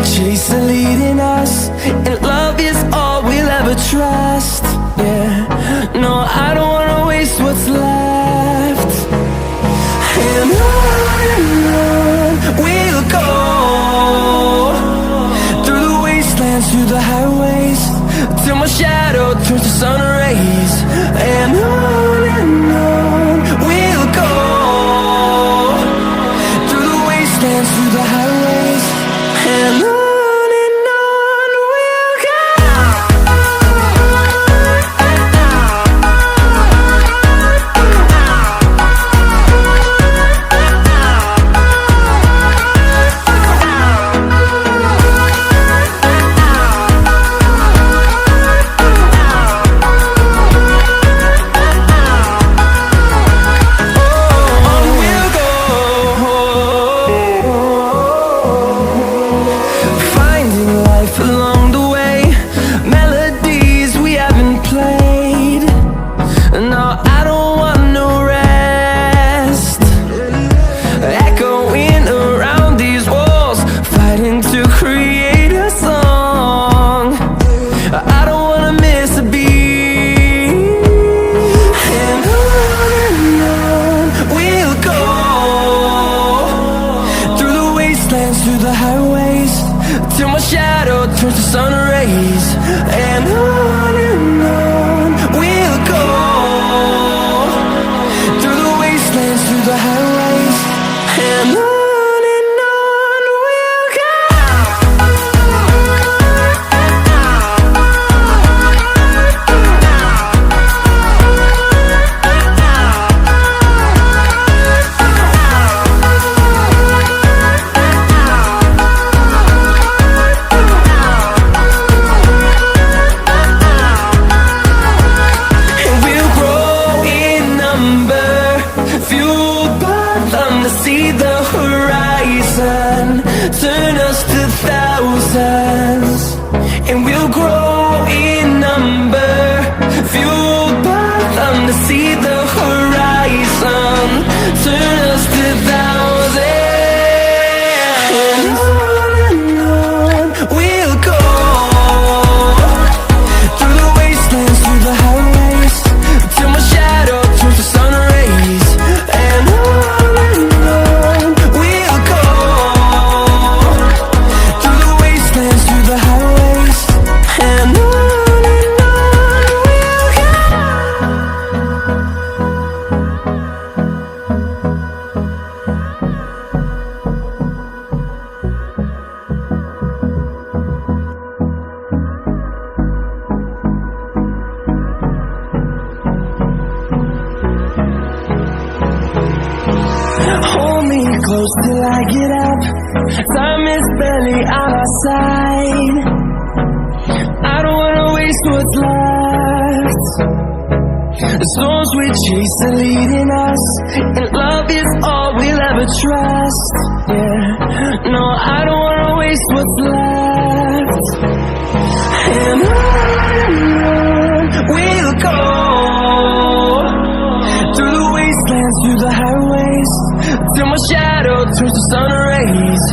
chase are leading us, and love is all we'll ever trust. Yeah, no, I don't wanna waste what's left. And on we'll go, through the wastelands, through the highways, till my shadow turns to sun rays. And on we'll go, through the wastelands, through the highways, and on. Through the highways, till my shadow turns to sun rays. And on we'll go, through the wastelands, through the highways, and on. See the horizon turn us to thousands, and we'll grow in number, fueled by them to see the horizon turn us to thousands. And on we'll go, through the wastelands, through the highways, till my shadow turns to sun rays. And on close till I get up, time is barely on our side. I don't wanna waste what's left. The storms we chase are leading us, and love is all we'll ever trust. Yeah, no, I don't wanna waste what's left. And on we'll go, through the wastelands, through the highways, till my shadow turns to sun rays.